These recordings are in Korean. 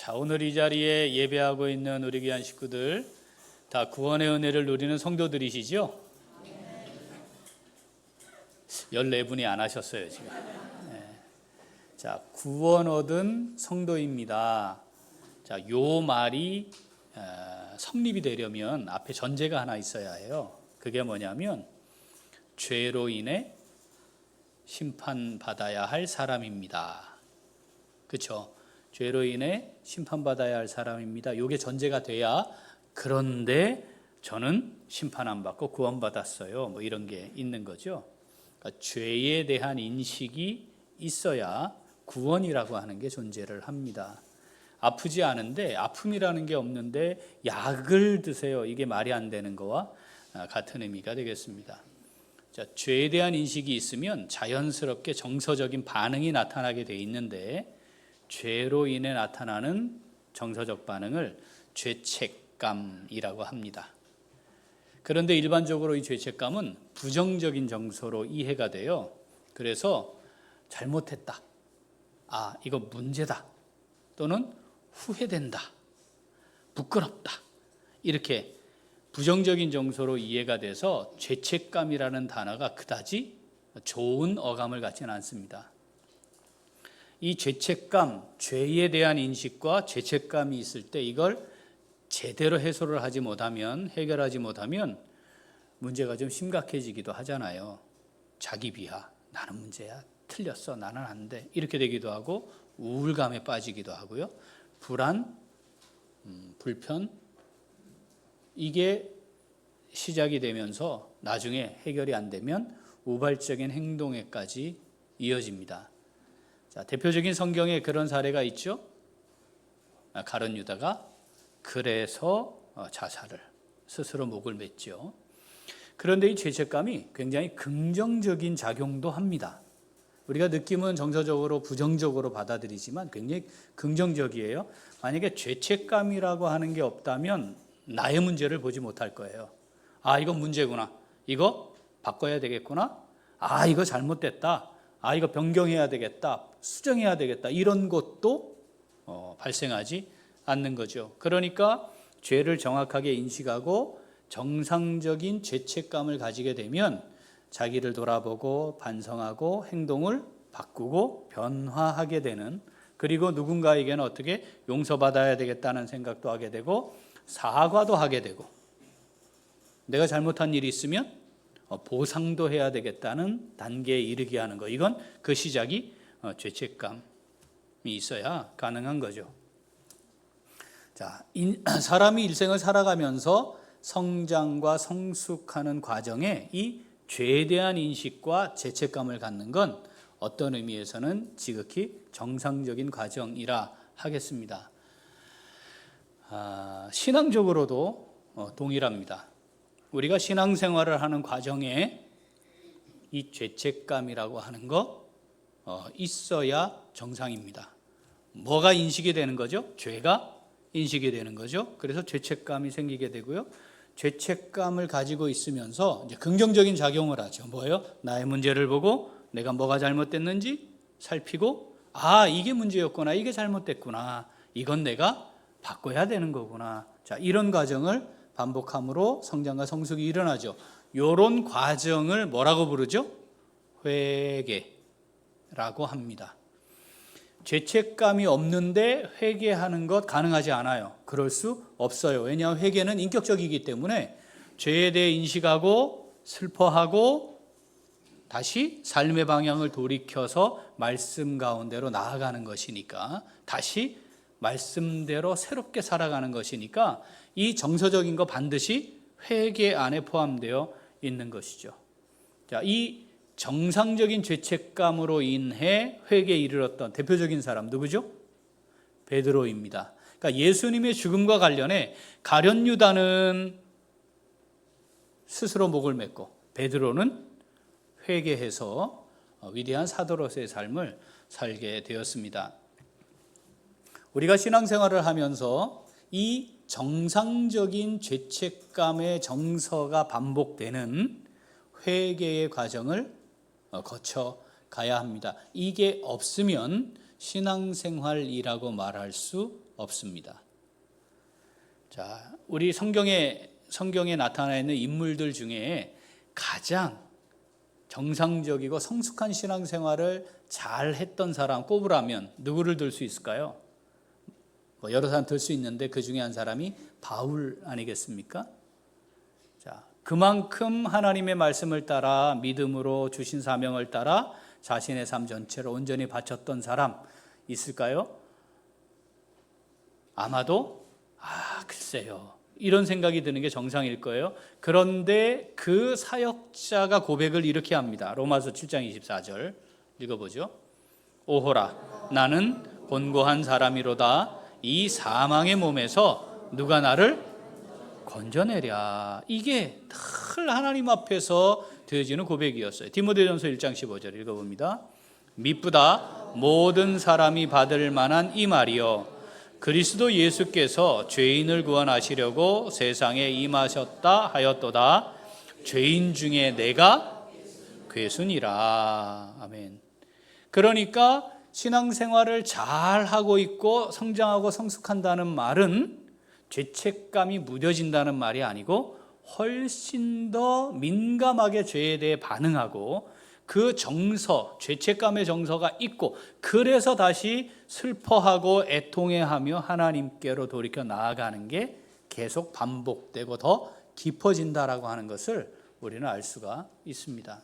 자, 오늘 이 자리에 예배하고 있는 우리 귀한 식구들 다 구원의 은혜를 누리는 성도들이시죠? 14분이 안 하셨어요 지금. 자, 구원 얻은 성도입니다. 자, 요 말이 성립이 되려면 앞에 전제가 하나 있어야 해요. 그게 뭐냐면 죄로 인해 심판받아야 할 사람입니다. 그렇죠? 죄로 인해 심판받아야 할 사람입니다. 이게 전제가 돼야, 그런데 저는 심판 안 받고 구원받았어요, 뭐 이런 게 있는 거죠. 그러니까 죄에 대한 인식이 있어야 구원이라고 하는 게 존재를 합니다. 아프지 않은데, 아픔이라는 게 없는데 약을 드세요, 이게 말이 안 되는 거와 같은 의미가 되겠습니다. 자, 죄에 대한 인식이 있으면 자연스럽게 정서적인 반응이 나타나게 돼 있는데, 죄로 인해 나타나는 정서적 반응을 죄책감이라고 합니다. 그런데 일반적으로 이 죄책감은 부정적인 정서로 이해가 돼요. 그래서 잘못했다, 이거 문제다, 또는 후회된다, 부끄럽다, 이렇게 부정적인 정서로 이해가 돼서 죄책감이라는 단어가 그다지 좋은 어감을 갖지는 않습니다. 이 죄책감, 죄에 대한 인식과 죄책감이 있을 때 이걸 제대로 해소를 하지 못하면, 해결하지 못하면 문제가 좀 심각해지기도 하잖아요. 자기 비하, 나는 문제야, 틀렸어, 나는 안 돼, 이렇게 되기도 하고, 우울감에 빠지기도 하고요. 불안, 불편, 이게 시작이 되면서 나중에 해결이 안 되면 우발적인 행동에까지 이어집니다. 자, 대표적인 성경에 그런 사례가 있죠. 가룟 유다가 그래서 자살을, 스스로 목을 맸죠. 그런데 이 죄책감이 굉장히 긍정적인 작용도 합니다. 우리가 느낌은 정서적으로 부정적으로 받아들이지만 굉장히 긍정적이에요. 만약에 죄책감이라고 하는 게 없다면 나의 문제를 보지 못할 거예요. 이거 문제구나, 이거 바꿔야 되겠구나, 이거 잘못됐다, 이거 변경해야 되겠다, 수정해야 되겠다, 이런 것도 발생하지 않는 거죠. 그러니까 죄를 정확하게 인식하고 정상적인 죄책감을 가지게 되면 자기를 돌아보고 반성하고 행동을 바꾸고 변화하게 되는, 그리고 누군가에게는 어떻게 용서받아야 되겠다는 생각도 하게 되고 사과도 하게 되고, 내가 잘못한 일이 있으면 보상도 해야 되겠다는 단계에 이르게 하는 거, 이건 그 시작이 죄책감이 있어야 가능한 거죠. 자, 사람이 일생을 살아가면서 성장과 성숙하는 과정에 이 죄에 대한 인식과 죄책감을 갖는 건 어떤 의미에서는 지극히 정상적인 과정이라 하겠습니다. 신앙적으로도 동일합니다. 우리가 신앙생활을 하는 과정에 이 죄책감이라고 하는 거 있어야 정상입니다. 뭐가 인식이 되는 거죠? 죄가 인식이 되는 거죠. 그래서 죄책감이 생기게 되고요. 죄책감을 가지고 있으면서 이제 긍정적인 작용을 하죠. 뭐예요? 나의 문제를 보고 내가 뭐가 잘못됐는지 살피고, 이게 문제였구나, 이게 잘못됐구나, 이건 내가 바꿔야 되는 거구나. 자, 이런 과정을 반복함으로 성장과 성숙이 일어나죠. 이런 과정을 뭐라고 부르죠? 회개라고 합니다. 죄책감이 없는데 회개하는 것 가능하지 않아요. 그럴 수 없어요. 왜냐하면 회개는 인격적이기 때문에 죄에 대해 인식하고 슬퍼하고 다시 삶의 방향을 돌이켜서 말씀 가운데로 나아가는 것이니까, 다시 말씀대로 새롭게 살아가는 것이니까 이 정서적인 거 반드시 회개 안에 포함되어 있는 것이죠. 자, 이 정상적인 죄책감으로 인해 회개에 이르렀던 대표적인 사람 누구죠? 베드로입니다. 그러니까 예수님의 죽음과 관련해 가룟 유다는 스스로 목을 맺고 베드로는 회개해서 위대한 사도로서의 삶을 살게 되었습니다. 우리가 신앙생활을 하면서 이 정상적인 죄책감의 정서가 반복되는 회개의 과정을 거쳐 가야 합니다. 이게 없으면 신앙생활이라고 말할 수 없습니다. 자, 우리 성경에 나타나 있는 인물들 중에 가장 정상적이고 성숙한 신앙생활을 잘 했던 사람 꼽으라면 누구를 들 수 있을까요? 여러 사람 들 수 있는데 그 중에 한 사람이 바울 아니겠습니까? 자, 그만큼 하나님의 말씀을 따라 믿음으로 주신 사명을 따라 자신의 삶 전체를 온전히 바쳤던 사람 있을까요? 아마도 글쎄요, 이런 생각이 드는 게 정상일 거예요. 그런데 그 사역자가 고백을 이렇게 합니다. 로마서 7장 24절 읽어보죠. 오호라, 나는 곤고한 사람이로다. 이 사망의 몸에서 누가 나를 건져내랴. 이게 늘 하나님 앞에서 되어지는 고백이었어요. 디모데전서 1장 15절 읽어봅니다. 미쁘다 모든 사람이 받을 만한 이 말이요, 그리스도 예수께서 죄인을 구원하시려고 세상에 임하셨다 하였도다. 죄인 중에 내가 괴순이라. 아멘. 그러니까 신앙생활을 잘 하고 있고 성장하고 성숙한다는 말은 죄책감이 무뎌진다는 말이 아니고 훨씬 더 민감하게 죄에 대해 반응하고 그 정서, 죄책감의 정서가 있고 그래서 다시 슬퍼하고 애통해하며 하나님께로 돌이켜 나아가는 게 계속 반복되고 더 깊어진다라고 하는 것을 우리는 알 수가 있습니다.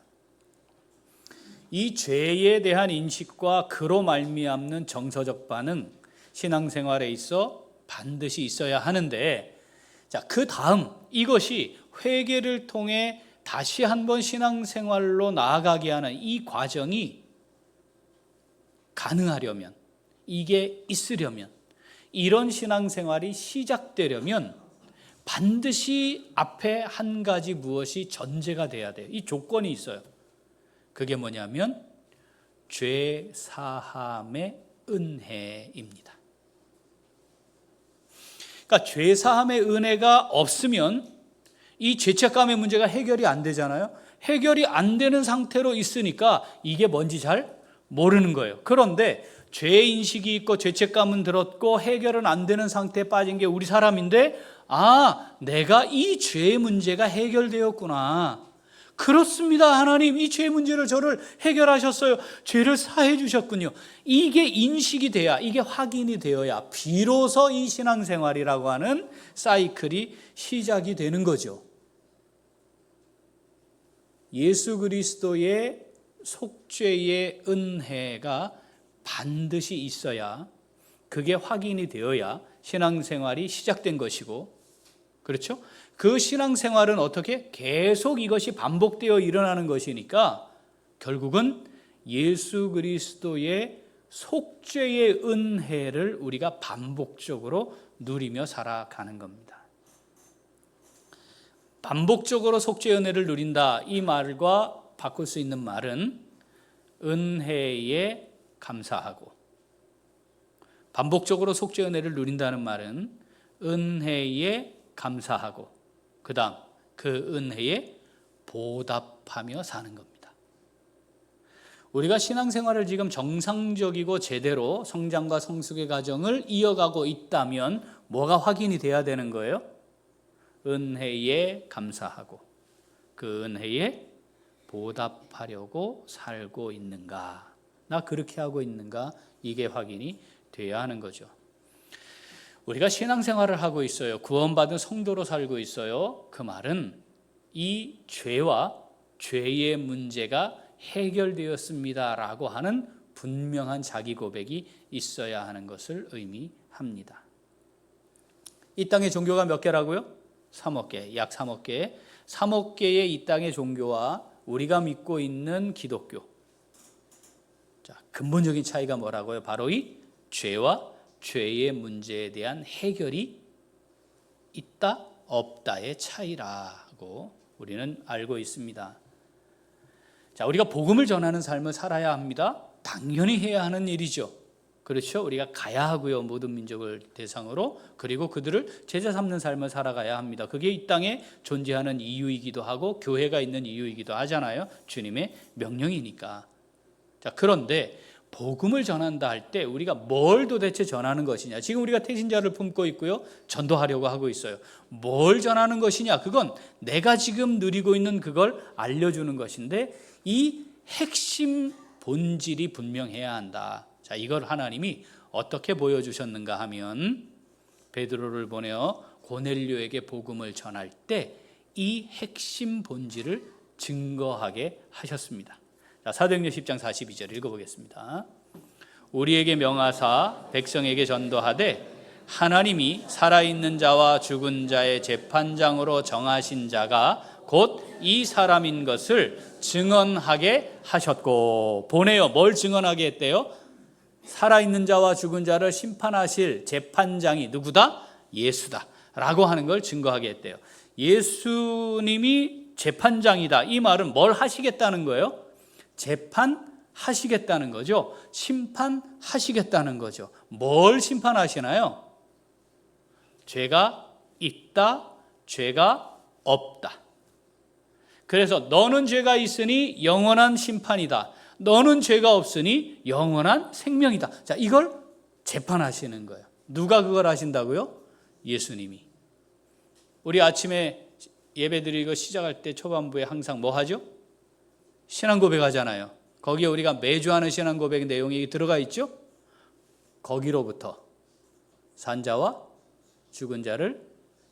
이 죄에 대한 인식과 그로 말미암는 정서적 반응, 신앙생활에 있어 반드시 있어야 하는데, 자, 그 다음 이것이 회개를 통해 다시 한번 신앙생활로 나아가게 하는 이 과정이 가능하려면, 이게 있으려면, 이런 신앙생활이 시작되려면 반드시 앞에 한 가지 무엇이 전제가 돼야 돼요. 이 조건이 있어요. 그게 뭐냐면 죄 사함의 은혜입니다. 그러니까 죄 사함의 은혜가 없으면 이 죄책감의 문제가 해결이 안 되잖아요. 해결이 안 되는 상태로 있으니까 이게 뭔지 잘 모르는 거예요. 그런데 죄 인식이 있고 죄책감은 들었고 해결은 안 되는 상태에 빠진 게 우리 사람인데, 내가 이 죄의 문제가 해결되었구나. 그렇습니다. 하나님 이 죄의 문제를 저를 해결하셨어요. 죄를 사해 주셨군요. 이게 인식이 돼야, 이게 확인이 되어야 비로소 이 신앙생활이라고 하는 사이클이 시작이 되는 거죠. 예수 그리스도의 속죄의 은혜가 반드시 있어야, 그게 확인이 되어야 신앙생활이 시작된 것이고, 그렇죠? 그 신앙생활은 어떻게? 계속 이것이 반복되어 일어나는 것이니까 결국은 예수 그리스도의 속죄의 은혜를 우리가 반복적으로 누리며 살아가는 겁니다. 반복적으로 속죄의 은혜를 누린다, 이 말과 바꿀 수 있는 말은 은혜에 감사하고, 반복적으로 속죄의 은혜를 누린다는 말은 은혜에 감사하고, 그 다음 그 은혜에 보답하며 사는 겁니다. 우리가 신앙생활을 지금 정상적이고 제대로 성장과 성숙의 과정을 이어가고 있다면 뭐가 확인이 돼야 되는 거예요? 은혜에 감사하고 그 은혜에 보답하려고 살고 있는가, 나 그렇게 하고 있는가, 이게 확인이 돼야 하는 거죠. 우리가 신앙생활을 하고 있어요. 구원받은 성도로 살고 있어요. 그 말은 이 죄와 죄의 문제가 해결되었습니다라고 하는 분명한 자기 고백이 있어야 하는 것을 의미합니다. 이 땅의 종교가 몇 개라고요? 3억 개, 약 3억 개. 3억 개의 이 땅의 종교와 우리가 믿고 있는 기독교, 자, 근본적인 차이가 뭐라고요? 바로 이 죄와 죄의 문제에 대한 해결이 있다 없다의 차이라고 우리는 알고 있습니다. 자, 우리가 복음을 전하는 삶을 살아야 합니다. 당연히 해야 하는 일이죠. 그렇죠? 우리가 가야 하고요, 모든 민족을 대상으로. 그리고 그들을 제자 삼는 삶을 살아가야 합니다. 그게 이 땅에 존재하는 이유이기도 하고 교회가 있는 이유이기도 하잖아요. 주님의 명령이니까. 자, 그런데 복음을 전한다 할 때 우리가 뭘 도대체 전하는 것이냐. 지금 우리가 태신자를 품고 있고요. 전도하려고 하고 있어요. 뭘 전하는 것이냐. 그건 내가 지금 누리고 있는 그걸 알려주는 것인데 이 핵심 본질이 분명해야 한다. 자, 이걸 하나님이 어떻게 보여주셨는가 하면 베드로를 보내어 고넬료에게 복음을 전할 때 이 핵심 본질을 증거하게 하셨습니다. 자, 사도행전 10장 42절 읽어보겠습니다. 우리에게 명하사 백성에게 전도하되 하나님이 살아있는 자와 죽은 자의 재판장으로 정하신 자가 곧 이 사람인 것을 증언하게 하셨고. 보내요. 뭘 증언하게 했대요? 살아있는 자와 죽은 자를 심판하실 재판장이 누구다? 예수다 라고 하는 걸 증거하게 했대요. 예수님이 재판장이다. 이 말은 뭘 하시겠다는 거예요? 재판하시겠다는 거죠. 심판하시겠다는 거죠. 뭘 심판하시나요? 죄가 있다, 죄가 없다. 그래서 너는 죄가 있으니 영원한 심판이다. 너는 죄가 없으니 영원한 생명이다. 자, 이걸 재판하시는 거예요. 누가 그걸 하신다고요? 예수님이. 우리 아침에 예배드리고 시작할 때 초반부에 항상 뭐 하죠? 신앙 고백하잖아요. 거기에 우리가 매주 하는 신앙 고백 내용이 들어가 있죠? 거기로부터 산자와 죽은 자를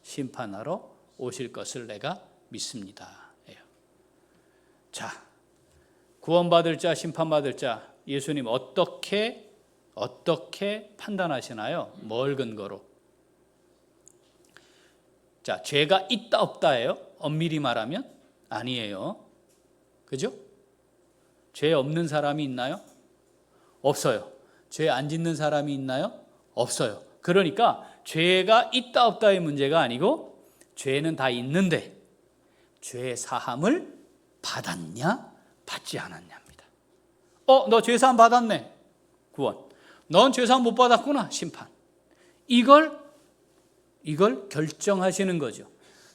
심판하러 오실 것을 내가 믿습니다. 자, 구원받을 자, 심판받을 자, 예수님 어떻게 판단하시나요? 뭘 근거로? 자, 죄가 있다 없다예요? 엄밀히 말하면 아니에요. 그죠? 죄 없는 사람이 있나요? 없어요. 죄 안 짓는 사람이 있나요? 없어요. 그러니까 죄가 있다 없다의 문제가 아니고 죄는 다 있는데 죄 사함을 받았냐 받지 않았냐입니다. 너 죄 사함 받았네. 구원. 넌 죄 사함 못 받았구나. 심판. 이걸 결정하시는 거죠.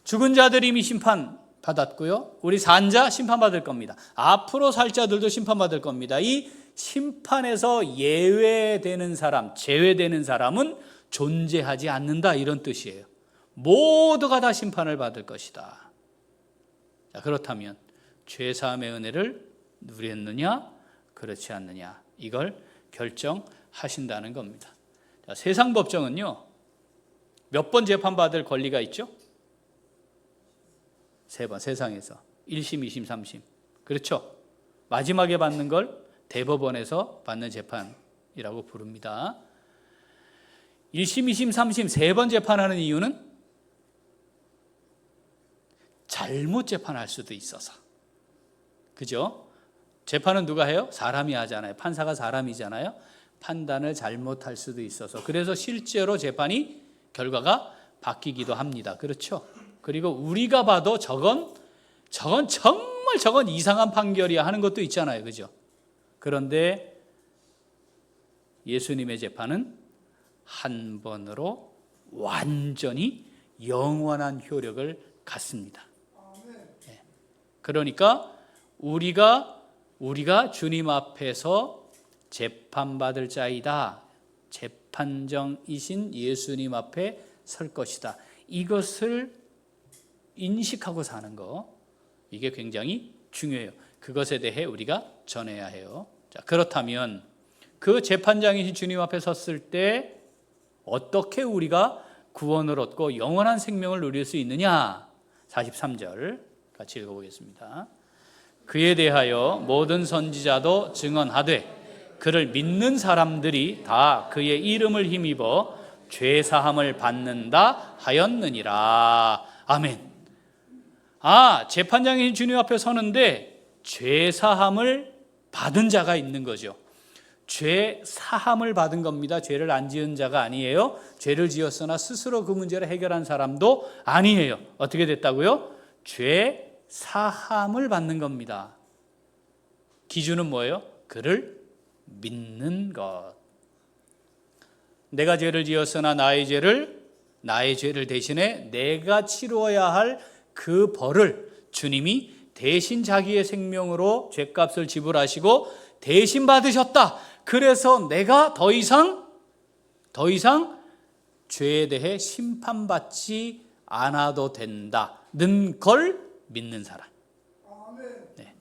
죽은 자들이 이미 심판 받았고요. 우리 산 자 심판받을 겁니다. 앞으로 살 자들도 심판받을 겁니다. 이 심판에서 예외되는 사람, 제외되는 사람은 존재하지 않는다, 이런 뜻이에요. 모두가 다 심판을 받을 것이다. 자, 그렇다면 죄사함의 은혜를 누렸느냐 그렇지 않느냐, 이걸 결정하신다는 겁니다. 자, 세상 법정은요, 몇 번 재판받을 권리가 있죠? 3번, 세상에서 1심, 2심, 3심. 그렇죠? 마지막에 받는 걸 대법원에서 받는 재판이라고 부릅니다. 1심, 2심, 3심 3번 재판하는 이유는 잘못 재판할 수도 있어서. 그죠? 재판은 누가 해요? 사람이 하잖아요. 판사가 사람이잖아요. 판단을 잘못할 수도 있어서. 그래서 실제로 재판이 결과가 바뀌기도 합니다. 그렇죠? 그리고 우리가 봐도 저건 이상한 판결이야 하는 것도 있잖아요. 그죠? 그런데 예수님의 재판은 한 번으로 완전히 영원한 효력을 갖습니다. 그러니까 우리가 주님 앞에서 재판받을 자이다. 재판정이신 예수님 앞에 설 것이다. 이것을 인식하고 사는 거, 이게 굉장히 중요해요. 그것에 대해 우리가 전해야 해요. 자, 그렇다면 그 재판장이신 주님 앞에 섰을 때 어떻게 우리가 구원을 얻고 영원한 생명을 누릴 수 있느냐? 43절 같이 읽어보겠습니다. 그에 대하여 모든 선지자도 증언하되 그를 믿는 사람들이 다 그의 이름을 힘입어 죄사함을 받는다 하였느니라. 아멘. 재판장인 주님 앞에 서는데 죄사함을 받은 자가 있는 거죠. 죄사함을 받은 겁니다. 죄를 안 지은 자가 아니에요. 죄를 지었으나 스스로 그 문제를 해결한 사람도 아니에요. 어떻게 됐다고요? 죄사함을 받는 겁니다. 기준은 뭐예요? 그를 믿는 것. 내가 죄를 지었으나 나의 죄를 대신에 내가 치루어야 할 그 벌을 주님이 대신 자기의 생명으로 죄값을 지불하시고 대신 받으셨다. 그래서 내가 더 이상 죄에 대해 심판받지 않아도 된다는 걸 믿는 사람. 네.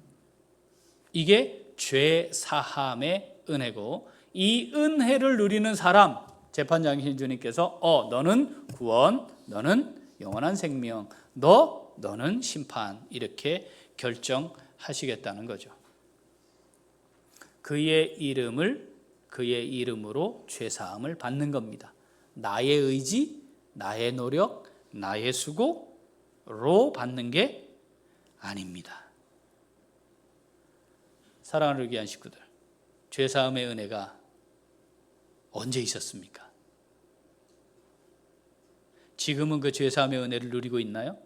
이게 죄 사함의 은혜고, 이 은혜를 누리는 사람, 재판장이신 주님께서 너는 구원, 너는 영원한 생명, 너는 심판, 이렇게 결정하시겠다는 거죠. 그의 이름으로 죄 사함을 받는 겁니다. 나의 의지, 나의 노력, 나의 수고로 받는 게 아닙니다. 사랑하는 귀한 식구들, 죄 사함의 은혜가 언제 있었습니까? 지금은 그 죄 사함의 은혜를 누리고 있나요?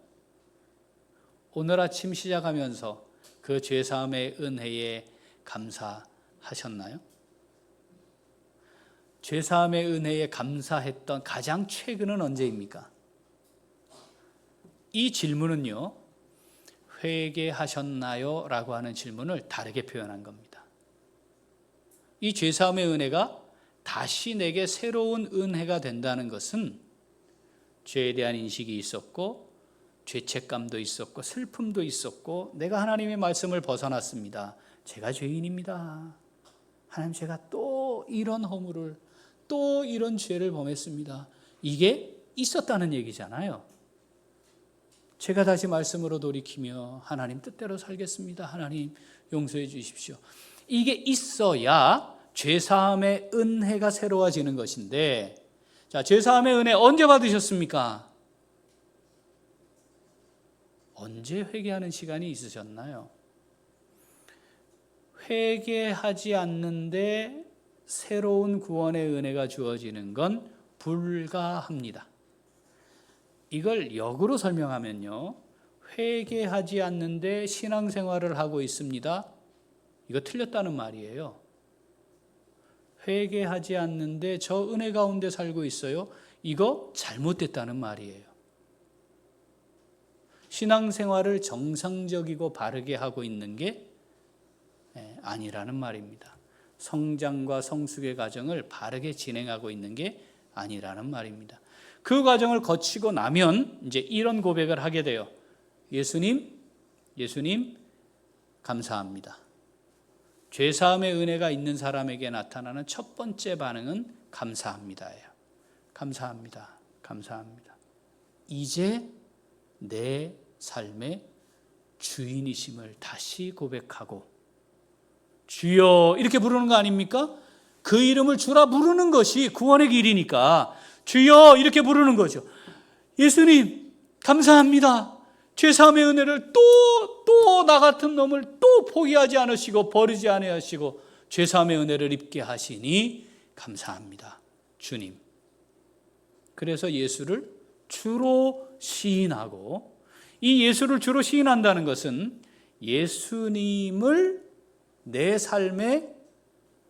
오늘 아침 시작하면서 그 죄 사함의 은혜에 감사하셨나요? 죄 사함의 은혜에 감사했던 가장 최근은 언제입니까? 이 질문은요, 회개하셨나요? 라고 하는 질문을 다르게 표현한 겁니다. 이 죄 사함의 은혜가 다시 내게 새로운 은혜가 된다는 것은 죄에 대한 인식이 있었고, 죄책감도 있었고, 슬픔도 있었고, 내가 하나님의 말씀을 벗어났습니다. 제가 죄인입니다. 하나님, 제가 또 이런 허물을, 또 이런 죄를 범했습니다. 이게 있었다는 얘기잖아요. 제가 다시 말씀으로 돌이키며 하나님 뜻대로 살겠습니다. 하나님 용서해 주십시오. 이게 있어야 죄사함의 은혜가 새로워지는 것인데, 자, 죄사함의 은혜 언제 받으셨습니까? 언제 회개하는 시간이 있으셨나요? 회개하지 않는데 새로운 구원의 은혜가 주어지는 건 불가합니다. 이걸 역으로 설명하면요, 회개하지 않는데 신앙생활을 하고 있습니다. 이거 틀렸다는 말이에요. 회개하지 않는데 저 은혜 가운데 살고 있어요. 이거 잘못됐다는 말이에요. 신앙생활을 정상적이고 바르게 하고 있는 게 아니라는 말입니다. 성장과 성숙의 과정을 바르게 진행하고 있는 게 아니라는 말입니다. 그 과정을 거치고 나면 이제 이런 고백을 하게 돼요. 예수님 감사합니다. 죄사함의 은혜가 있는 사람에게 나타나는 첫 번째 반응은 감사합니다예요. 감사합니다. 이제 내 삶의 주인이심을 다시 고백하고, 주여 이렇게 부르는 거 아닙니까? 그 이름을 주라 부르는 것이 구원의 길이니까 주여 이렇게 부르는 거죠. 예수님 감사합니다. 죄사함의 은혜를 또 나 같은 놈을 또 포기하지 않으시고 버리지 아니하시고 죄사함의 은혜를 입게 하시니 감사합니다, 주님. 그래서 예수를 주로 시인하고, 이 예수를 주로 시인한다는 것은 예수님을 내 삶의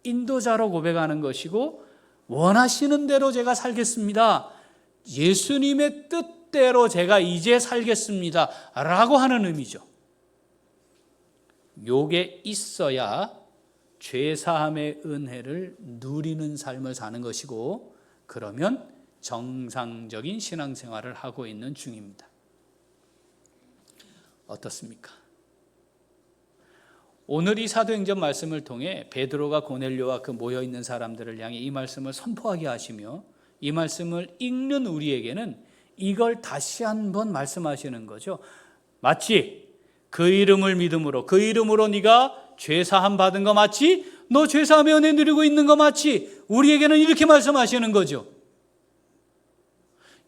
인도자로 고백하는 것이고, 원하시는 대로 제가 살겠습니다, 예수님의 뜻대로 제가 이제 살겠습니다 라고 하는 의미죠. 요게 있어야 죄사함의 은혜를 누리는 삶을 사는 것이고, 그러면 정상적인 신앙생활을 하고 있는 중입니다. 어떻습니까? 오늘 이 사도행전 말씀을 통해 베드로가 고넬료와 그 모여있는 사람들을 향해 이 말씀을 선포하게 하시며, 이 말씀을 읽는 우리에게는 이걸 다시 한번 말씀하시는 거죠. 맞지? 그 이름을 믿음으로, 그 이름으로 네가 죄사함 받은 거 맞지? 너 죄사함의 은혜 누리고 있는 거 맞지? 우리에게는 이렇게 말씀하시는 거죠.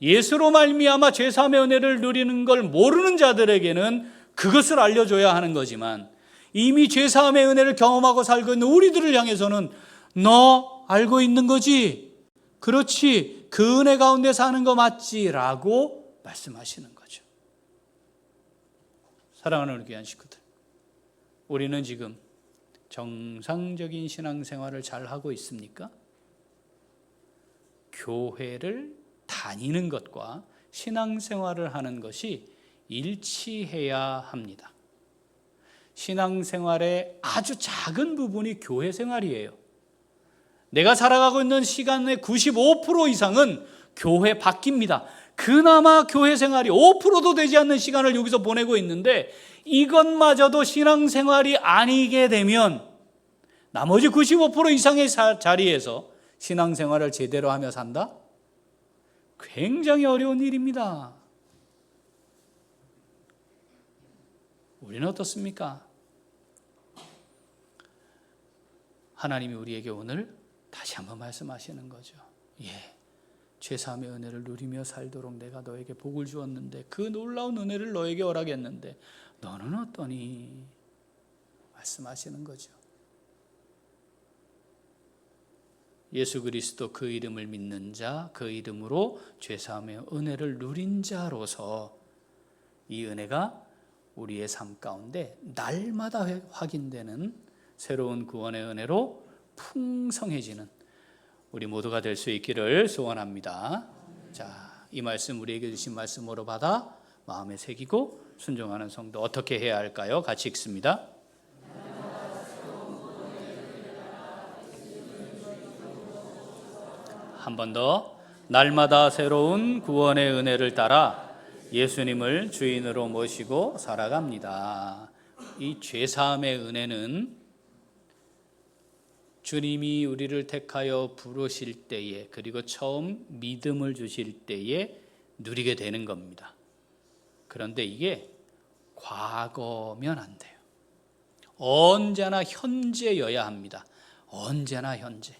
예수로 말미암아 죄사함의 은혜를 누리는 걸 모르는 자들에게는 그것을 알려줘야 하는 거지만, 이미 죄사함의 은혜를 경험하고 살고 있는 우리들을 향해서는 너 알고 있는 거지? 그렇지, 그 은혜 가운데 사는 거 맞지? 라고 말씀하시는 거죠. 사랑하는 우리 귀한 식구들, 우리는 지금 정상적인 신앙생활을 잘 하고 있습니까? 교회를 다니는 것과 신앙생활을 하는 것이 일치해야 합니다. 신앙생활의 아주 작은 부분이 교회 생활이에요. 내가 살아가고 있는 시간의 95% 이상은 교회 밖입니다. 그나마 교회 생활이 5%도 되지 않는 시간을 여기서 보내고 있는데 이것마저도 신앙생활이 아니게 되면 나머지 95% 이상의 자리에서 신앙생활을 제대로 하며 산다? 굉장히 어려운 일입니다. 우리는 어떻습니까? 하나님이 우리에게 오늘 다시 한번 말씀하시는 거죠. 죄사함의 은혜를 누리며 살도록 내가 너에게 복을 주었는데 그 놀라운 은혜를 너에게 허락했는데 너는 어떠니? 말씀하시는 거죠. 예수 그리스도 그 이름을 믿는 자, 그 이름으로 죄사함의 은혜를 누린 자로서 이 은혜가 우리의 삶 가운데 날마다 확인되는 새로운 구원의 은혜로 풍성해지는 우리 모두가 될 수 있기를 소원합니다. 자, 이 말씀 우리에게 주신 말씀으로 받아 마음에 새기고 순종하는 성도 어떻게 해야 할까요? 같이 읽습니다. 한 번 더. 날마다 새로운 구원의 은혜를 따라 예수님을 주인으로 모시고 살아갑니다. 이 죄사함의 은혜는 주님이 우리를 택하여 부르실 때에 그리고 처음 믿음을 주실 때에 누리게 되는 겁니다. 그런데 이게 과거면 안 돼요. 언제나 현재여야 합니다. 언제나 현재.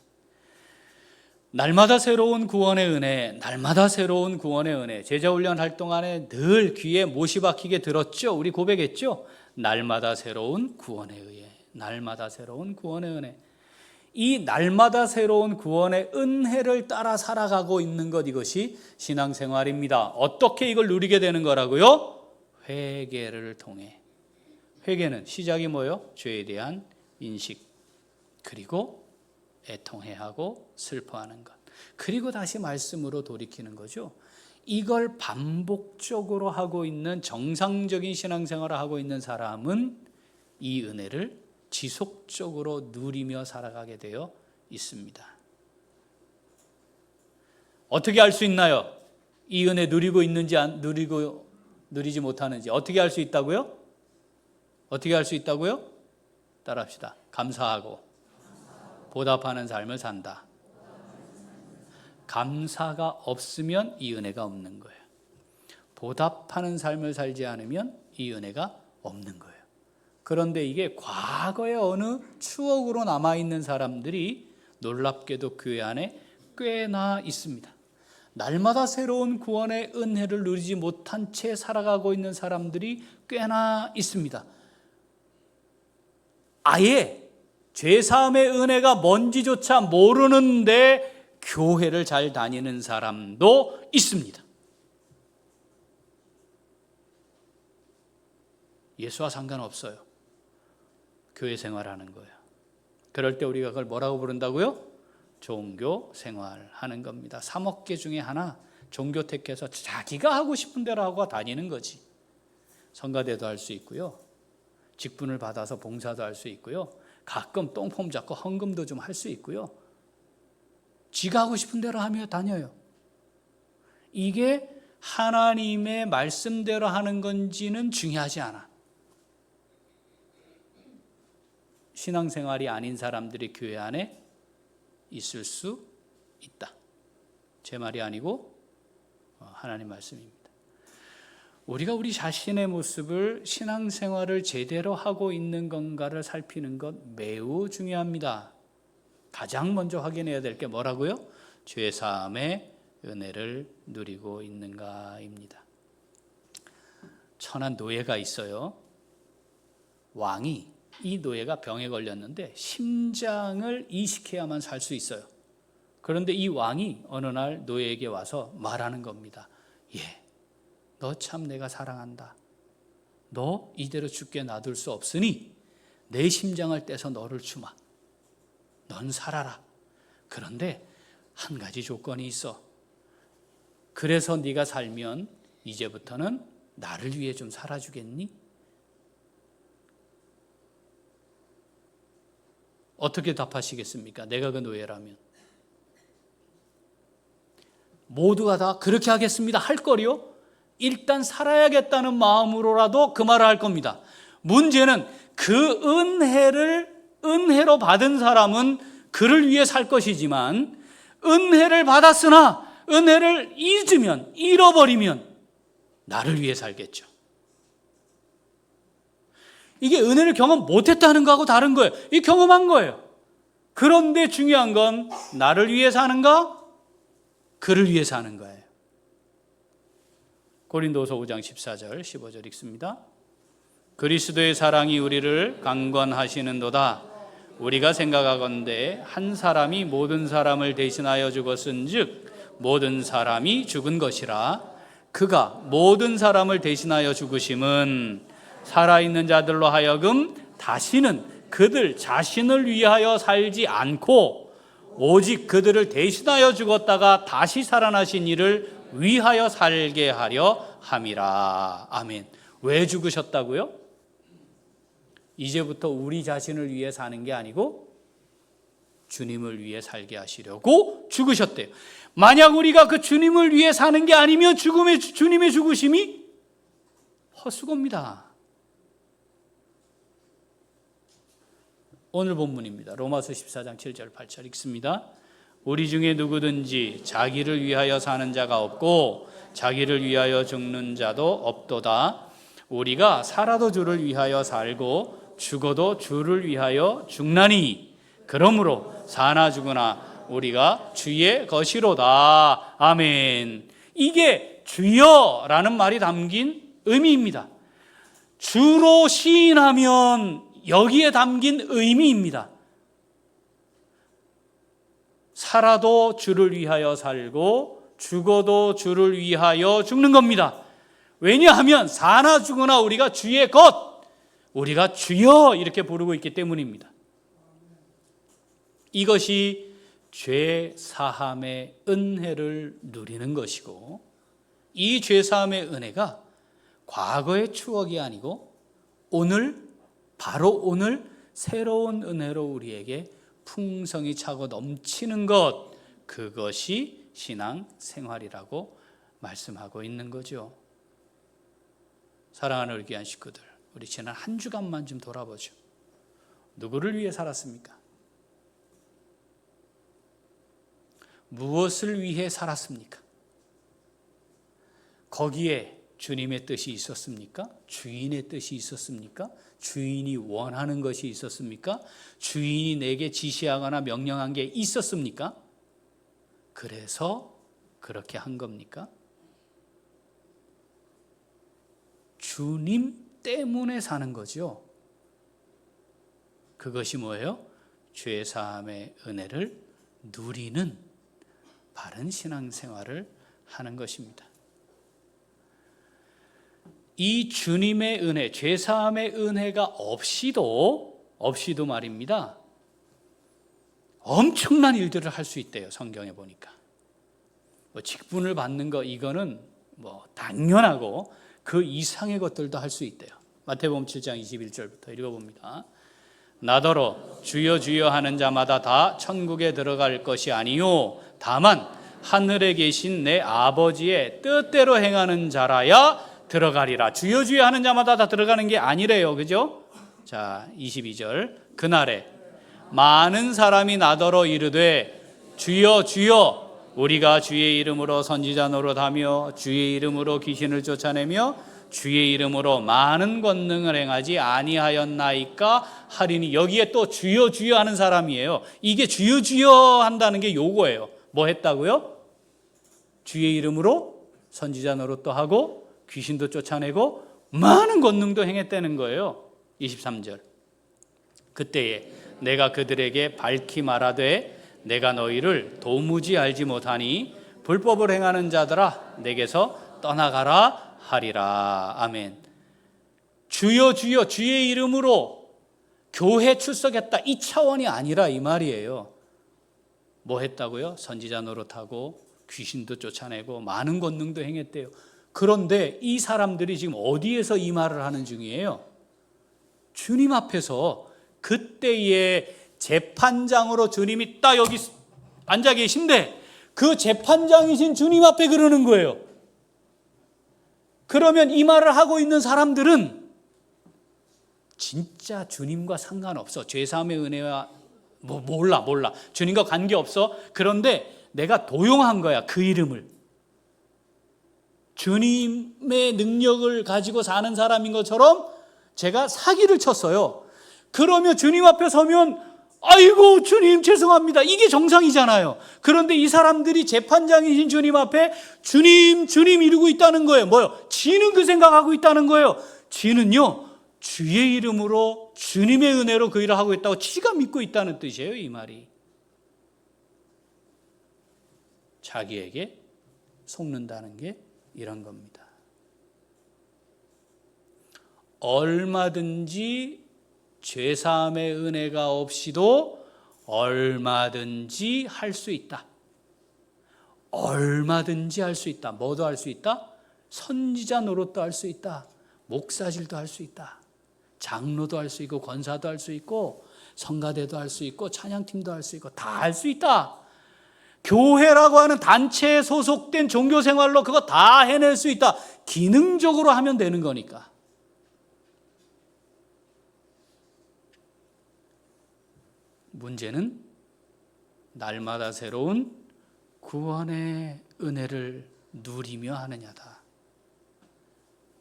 날마다 새로운 구원의 은혜, 날마다 새로운 구원의 은혜. 제자훈련 활동 안에 늘 귀에 못이 박히게 들었죠. 우리 고백했죠. 날마다 새로운 구원의 은혜, 날마다 새로운 구원의 은혜. 이 날마다 새로운 구원의 은혜를 따라 살아가고 있는 것, 이것이 신앙생활입니다. 어떻게 이걸 누리게 되는 거라고요? 회개를 통해. 회개는 시작이 뭐예요? 죄에 대한 인식, 그리고 애통해하고 슬퍼하는 것, 그리고 다시 말씀으로 돌이키는 거죠. 이걸 반복적으로 하고 있는 정상적인 신앙생활을 하고 있는 사람은 이 은혜를 지속적으로 누리며 살아가게 되어 있습니다. 어떻게 알 수 있나요? 이 은혜 누리고 있는지 누리지 못하는지 어떻게 알 수 있다고요? 어떻게 알 수 있다고요? 따라합시다. 감사하고 보답하는 삶을 산다. 감사가 없으면 이 은혜가 없는 거예요. 보답하는 삶을 살지 않으면 이 은혜가 없는 거예요. 그런데 이게 과거의 어느 추억으로 남아있는 사람들이 놀랍게도 교회 안에 꽤나 있습니다. 날마다 새로운 구원의 은혜를 누리지 못한 채 살아가고 있는 사람들이 꽤나 있습니다. 아예 죄사함의 은혜가 뭔지조차 모르는데 교회를 잘 다니는 사람도 있습니다. 예수와 상관없어요. 교회 생활하는 거예요. 그럴 때 우리가 그걸 뭐라고 부른다고요? 종교 생활하는 겁니다. 3억개 중에 하나 종교 택해서 자기가 하고 싶은 대로 하고 다니는 거지. 성가대도 할 수 있고요. 직분을 받아서 봉사도 할 수 있고요. 가끔 똥폼 잡고 헌금도 좀 할 수 있고요. 지가 하고 싶은 대로 하며 다녀요. 이게 하나님의 말씀대로 하는 건지는 중요하지 않아. 신앙생활이 아닌 사람들이 교회 안에 있을 수 있다. 제 말이 아니고 하나님 말씀입니다. 우리가 우리 자신의 모습을, 신앙생활을 제대로 하고 있는 건가를 살피는 것 매우 중요합니다. 가장 먼저 확인해야 될 게 뭐라고요? 죄사함의 은혜를 누리고 있는가입니다. 천한 노예가 있어요. 왕이, 이 노예가 병에 걸렸는데 심장을 이식해야만 살 수 있어요. 그런데 이 왕이 어느 날 노예에게 와서 말하는 겁니다. 너 참 내가 사랑한다. 너 이대로 죽게 놔둘 수 없으니 내 심장을 떼서 너를 주마. 넌 살아라. 그런데 한 가지 조건이 있어. 그래서 네가 살면 이제부터는 나를 위해 좀 살아주겠니? 어떻게 답하시겠습니까? 내가 그 노예라면. 모두가 다 그렇게 하겠습니다 할 거리요? 일단 살아야겠다는 마음으로라도 그 말을 할 겁니다. 문제는 그 은혜로 받은 사람은 그를 위해 살 것이지만, 은혜를 받았으나 은혜를 잊으면, 잃어버리면 나를 위해 살겠죠. 이게 은혜를 경험 못했다는 거하고 다른 거예요. 이 경험한 거예요. 그런데 중요한 건 나를 위해 사는가? 그를 위해 사는 거예요. 고린도서 5장 14절 15절 읽습니다. 그리스도의 사랑이 우리를 강권하시는도다. 우리가 생각하건대 한 사람이 모든 사람을 대신하여 죽었은즉 모든 사람이 죽은 것이라. 그가 모든 사람을 대신하여 죽으심은 살아있는 자들로 하여금 다시는 그들 자신을 위하여 살지 않고 오직 그들을 대신하여 죽었다가 다시 살아나신 이를 위하여 살게 하려 함이라. 아멘. 왜 죽으셨다고요? 이제부터 우리 자신을 위해 사는 게 아니고 주님을 위해 살게 하시려고 죽으셨대요. 만약 우리가 그 주님을 위해 사는 게 아니면 주님의 죽으심이 헛수고입니다. 오늘 본문입니다. 로마서 14장 7절 8절 읽습니다. 우리 중에 누구든지 자기를 위하여 사는 자가 없고 자기를 위하여 죽는 자도 없도다. 우리가 살아도 주를 위하여 살고 죽어도 주를 위하여 죽나니 그러므로 사나 죽으나 우리가 주의 것이로다. 아멘. 이게 주여라는 말이 담긴 의미입니다. 주로 시인하면 여기에 담긴 의미입니다. 살아도 주를 위하여 살고 죽어도 주를 위하여 죽는 겁니다. 왜냐하면 사나 죽으나 우리가 주의 것, 우리가 주여 이렇게 부르고 있기 때문입니다. 이것이 죄 사함의 은혜를 누리는 것이고, 이 죄 사함의 은혜가 과거의 추억이 아니고 오늘, 바로 오늘 새로운 은혜로 우리에게 풍성이 차고 넘치는 것, 그것이 신앙 생활이라고 말씀하고 있는 거죠. 사랑하는 우리 귀한 식구들, 우리 지난 한 주간만 좀 돌아보죠. 누구를 위해 살았습니까? 무엇을 위해 살았습니까? 거기에 주님의 뜻이 있었습니까? 주인의 뜻이 있었습니까? 주인이 원하는 것이 있었습니까? 주인이 내게 지시하거나 명령한 게 있었습니까? 그래서 그렇게 한 겁니까? 주님 때문에 사는 거죠. 그것이 뭐예요? 죄 사함의 은혜를 누리는 바른 신앙생활을 하는 것입니다. 이 주님의 은혜, 죄 사함의 은혜가 없이도 말입니다, 엄청난 일들을 할 수 있대요. 성경에 보니까 직분을 받는 거, 이거는 당연하고 그 이상의 것들도 할 수 있대요. 마태복음 7장 21절부터 읽어봅니다. 나더러 주여 주여 하는 자마다 다 천국에 들어갈 것이 아니요 다만 하늘에 계신 내 아버지의 뜻대로 행하는 자라야 들어가리라. 주여 주여 하는 자마다 다 들어가는 게 아니래요. 그죠? 자, 22절. 그날에 많은 사람이 나더러 이르되 주여 주여 우리가 주의 이름으로 선지자 노릇하며 주의 이름으로 귀신을 쫓아내며 주의 이름으로 많은 권능을 행하지 아니하였나이까 하리니. 여기에 또 주여 주여 하는 사람이에요. 이게 주여 주여 한다는 게 요거예요. 뭐 했다고요? 주의 이름으로 선지자 노릇도 하고 귀신도 쫓아내고 많은 권능도 행했다는 거예요. 23절. 그때에 내가 그들에게 밝히 말하되 내가 너희를 도무지 알지 못하니 불법을 행하는 자들아 내게서 떠나가라 하리라. 아멘. 주여 주여 주의 이름으로 교회 출석했다, 이 차원이 아니라 이 말이에요. 뭐 했다고요? 선지자 노릇하고 귀신도 쫓아내고 많은 권능도 행했대요. 그런데 이 사람들이 지금 어디에서 이 말을 하는 중이에요? 주님 앞에서 그때에 재판장으로 주님이 딱 여기 앉아 계신데 그 재판장이신 주님 앞에 그러는 거예요. 그러면 이 말을 하고 있는 사람들은 진짜 주님과 상관없어. 죄사함의 은혜와 몰라. 주님과 관계없어. 그런데 내가 도용한 거야, 그 이름을. 주님의 능력을 가지고 사는 사람인 것처럼 제가 사기를 쳤어요. 그러면 주님 앞에 서면 아이고 주님 죄송합니다, 이게 정상이잖아요. 그런데 이 사람들이 재판장이신 주님 앞에 주님 이러고 있다는 거예요. 뭐요? 지는 그 생각하고 있다는 거예요. 지는요, 주의 이름으로 주님의 은혜로 그 일을 하고 있다고 지가 믿고 있다는 뜻이에요, 이 말이. 자기에게 속는다는 게 이런 겁니다. 얼마든지 죄사함의 은혜가 없이도 얼마든지 할 수 있다. 얼마든지 할 수 있다. 뭐도 할 수 있다? 선지자 노릇도 할 수 있다. 목사질도 할 수 있다. 장로도 할 수 있고 권사도 할 수 있고 성가대도 할 수 있고 찬양팀도 할 수 있고 다 할 수 있다. 교회라고 하는 단체에 소속된 종교생활로 그거 다 해낼 수 있다. 기능적으로 하면 되는 거니까. 문제는 날마다 새로운 구원의 은혜를 누리며 하느냐다.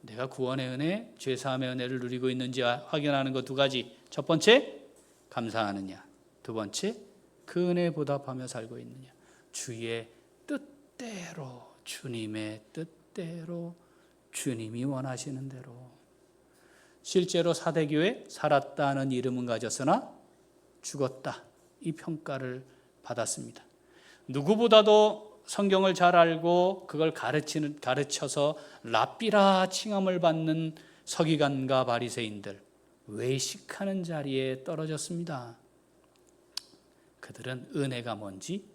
내가 구원의 은혜, 죄사함의 은혜를 누리고 있는지 확인하는 것 두 가지. 첫 번째, 감사하느냐. 두 번째, 그 은혜에 보답하며 살고 있느냐. 주의 뜻대로, 주님의 뜻대로, 주님이 원하시는 대로. 실제로 사대교회 살았다는 이름은 가졌으나 죽었다, 이 평가를 받았습니다. 누구보다도 성경을 잘 알고 그걸 가르쳐서 랍비라 칭함을 받는 서기관과 바리새인들, 외식하는 자리에 떨어졌습니다. 그들은 은혜가 뭔지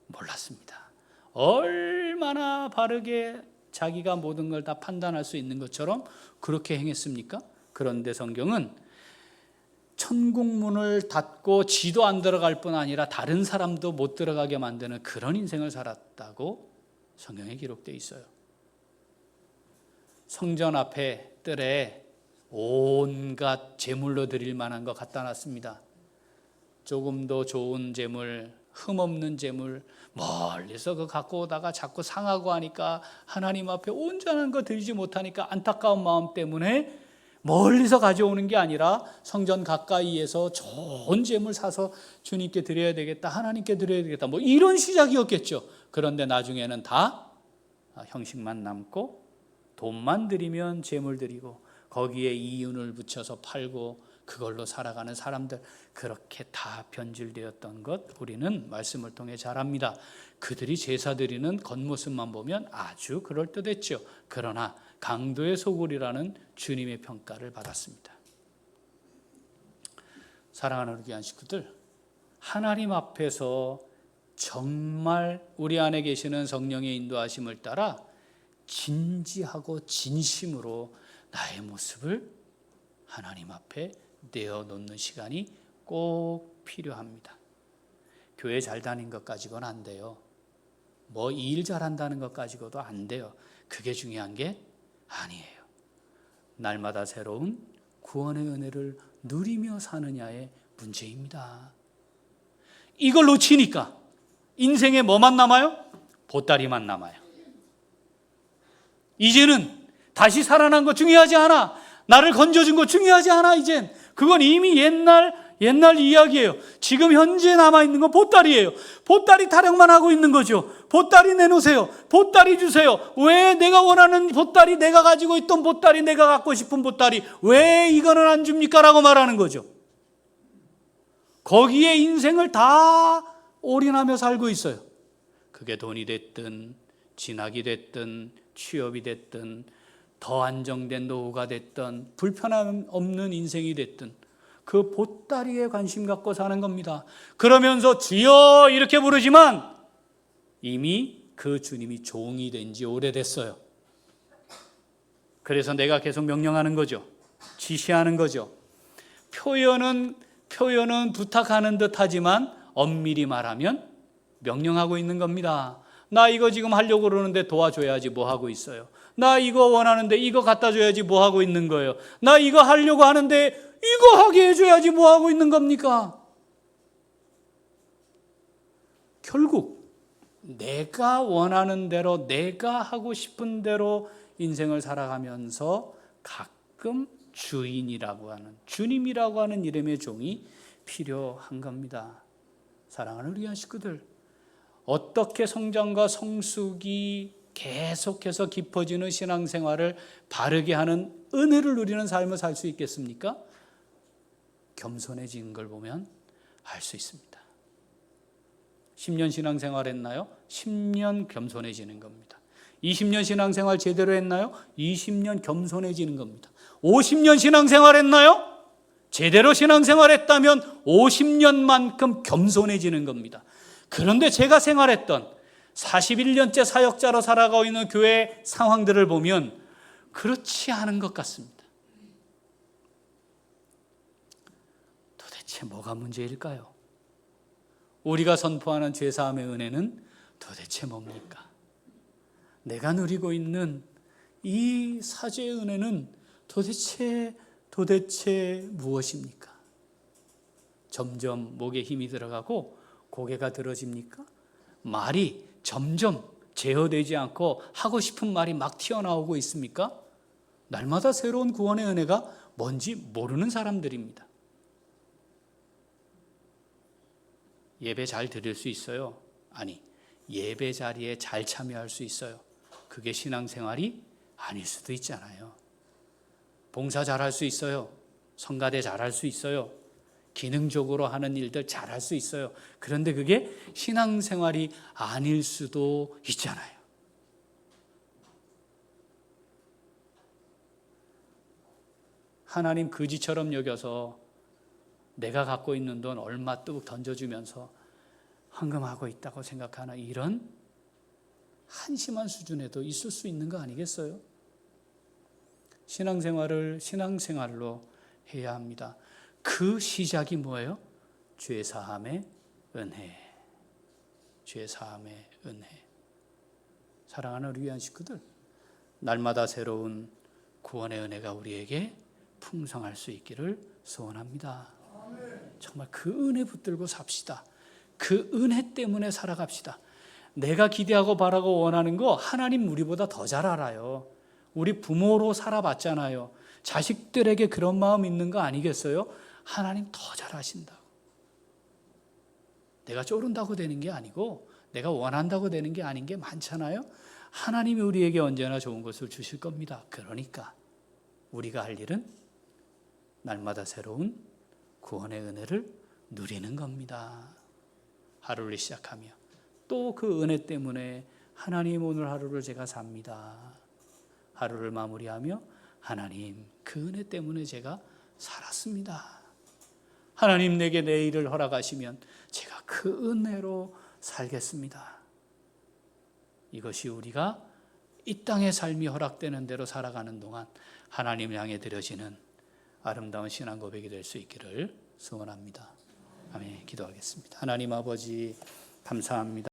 몰랐습니다. 얼마나 바르게 자기가 모든 걸 다 판단할 수 있는 것처럼 그렇게 행했습니까? 그런데 성경은 천국문을 닫고 지도 안 들어갈 뿐 아니라 다른 사람도 못 들어가게 만드는 그런 인생을 살았다고 성경에 기록되어 있어요. 성전 앞에 뜰에 온갖 제물로 드릴 만한 거 갖다 놨습니다. 조금 더 좋은 제물, 흠없는 제물, 멀리서 그거 갖고 오다가 자꾸 상하고 하니까 하나님 앞에 온전한 거 드리지 못하니까 안타까운 마음 때문에 멀리서 가져오는 게 아니라 성전 가까이에서 좋은 제물 사서 주님께 드려야 되겠다, 하나님께 드려야 되겠다, 뭐 이런 시작이었겠죠. 그런데 나중에는 다 형식만 남고 돈만 드리면 제물 드리고 거기에 이윤을 붙여서 팔고 그걸로 살아가는 사람들, 그렇게 다 변질되었던 것 우리는 말씀을 통해 잘 압니다. 그들이 제사 드리는 겉모습만 보면 아주 그럴듯했죠. 그러나 강도의 소굴이라는 주님의 평가를 받았습니다. 사랑하는 귀한 식구들, 하나님 앞에서 정말 우리 안에 계시는 성령의 인도하심을 따라 진지하고 진심으로 나의 모습을 하나님 앞에 내어놓는 시간이 꼭 필요합니다. 교회 잘 다닌 것 가지고는 안 돼요. 뭐 일 잘한다는 것 가지고도 안 돼요. 그게 중요한 게 아니에요. 날마다 새로운 구원의 은혜를 누리며 사느냐의 문제입니다. 이걸 놓치니까 인생에 뭐만 남아요? 보따리만 남아요. 이제는 다시 살아난 거 중요하지 않아. 나를 건져준 거 중요하지 않아. 이젠 그건 이미 옛날 이야기예요. 지금 현재 남아있는 건 보따리예요. 보따리 타령만 하고 있는 거죠. 보따리 내놓으세요. 보따리 주세요. 왜 내가 원하는 보따리, 내가 가지고 있던 보따리, 내가 갖고 싶은 보따리, 왜 이거는 안 줍니까? 라고 말하는 거죠. 거기에 인생을 다 올인하며 살고 있어요. 그게 돈이 됐든 진학이 됐든 취업이 됐든 더 안정된 노후가 됐든 불편함 없는 인생이 됐든 그 보따리에 관심 갖고 사는 겁니다. 그러면서 주여 이렇게 부르지만 이미 그 주님이 종이 된 지 오래됐어요. 그래서 내가 계속 명령하는 거죠. 지시하는 거죠. 표현은 표현은 부탁하는 듯 하지만 엄밀히 말하면 명령하고 있는 겁니다. 나 이거 지금 하려고 그러는데 도와줘야지 뭐 하고 있어요. 나 이거 원하는데 이거 갖다 줘야지 뭐 하고 있는 거예요. 나 이거 하려고 하는데 이거 하게 해줘야지 뭐 하고 있는 겁니까? 결국 내가 원하는 대로 내가 하고 싶은 대로 인생을 살아가면서 가끔 주인이라고 하는, 주님이라고 하는 이름의 종이 필요한 겁니다. 사랑하는 우리 식구들, 어떻게 성장과 성숙이 계속해서 깊어지는 신앙생활을 바르게 하는 은혜를 누리는 삶을 살 수 있겠습니까? 겸손해지는 걸 보면 알 수 있습니다. 10년 신앙생활 했나요? 10년 겸손해지는 겁니다. 20년 신앙생활 제대로 했나요? 20년 겸손해지는 겁니다. 50년 신앙생활 했나요? 제대로 신앙생활 했다면 50년만큼 겸손해지는 겁니다. 그런데 제가 생활했던 41년째 사역자로 살아가고 있는 교회 상황들을 보면 그렇지 않은 것 같습니다. 도대체 뭐가 문제일까요? 우리가 선포하는 죄사함의 은혜는 도대체 뭡니까? 내가 누리고 있는 이 사죄의 은혜는 도대체 무엇입니까? 점점 목에 힘이 들어가고 고개가 들어집니까? 말이 점점 제어되지 않고 하고 싶은 말이 막 튀어나오고 있습니까? 날마다 새로운 구원의 은혜가 뭔지 모르는 사람들입니다. 예배 잘 드릴 수 있어요? 아니, 예배 자리에 잘 참여할 수 있어요. 그게 신앙생활이 아닐 수도 있잖아요. 봉사 잘할 수 있어요. 성가대 잘할 수 있어요. 기능적으로 하는 일들 잘할 수 있어요. 그런데 그게 신앙생활이 아닐 수도 있잖아요. 하나님 거지처럼 여겨서 내가 갖고 있는 돈 얼마 뚝 던져주면서 헌금하고 있다고 생각하나, 이런 한심한 수준에도 있을 수 있는 거 아니겠어요? 신앙생활을 신앙생활로 해야 합니다. 그 시작이 뭐예요? 죄사함의 은혜. 죄사함의 은혜. 사랑하는 우리 귀한 식구들, 날마다 새로운 구원의 은혜가 우리에게 풍성할 수 있기를 소원합니다. 정말 그 은혜 붙들고 삽시다. 그 은혜 때문에 살아갑시다. 내가 기대하고 바라고 원하는 거 하나님 우리보다 더 잘 알아요. 우리 부모로 살아봤잖아요. 자식들에게 그런 마음 있는 거 아니겠어요? 하나님 더 잘 아신다고. 내가 쪼른다고 되는 게 아니고 내가 원한다고 되는 게 아닌 게 많잖아요. 하나님이 우리에게 언제나 좋은 것을 주실 겁니다. 그러니까 우리가 할 일은 날마다 새로운 구원의 은혜를 누리는 겁니다. 하루를 시작하며 또 그 은혜 때문에 하나님, 오늘 하루를 제가 삽니다. 하루를 마무리하며 하나님, 그 은혜 때문에 제가 살았습니다. 하나님, 내게 내일을 허락하시면 제가 그 은혜로 살겠습니다. 이것이 우리가 이 땅의 삶이 허락되는 대로 살아가는 동안 하나님 향해 드려지는 아름다운 신앙 고백이 될 수 있기를 소원합니다. 아멘. 기도하겠습니다. 하나님 아버지, 감사합니다.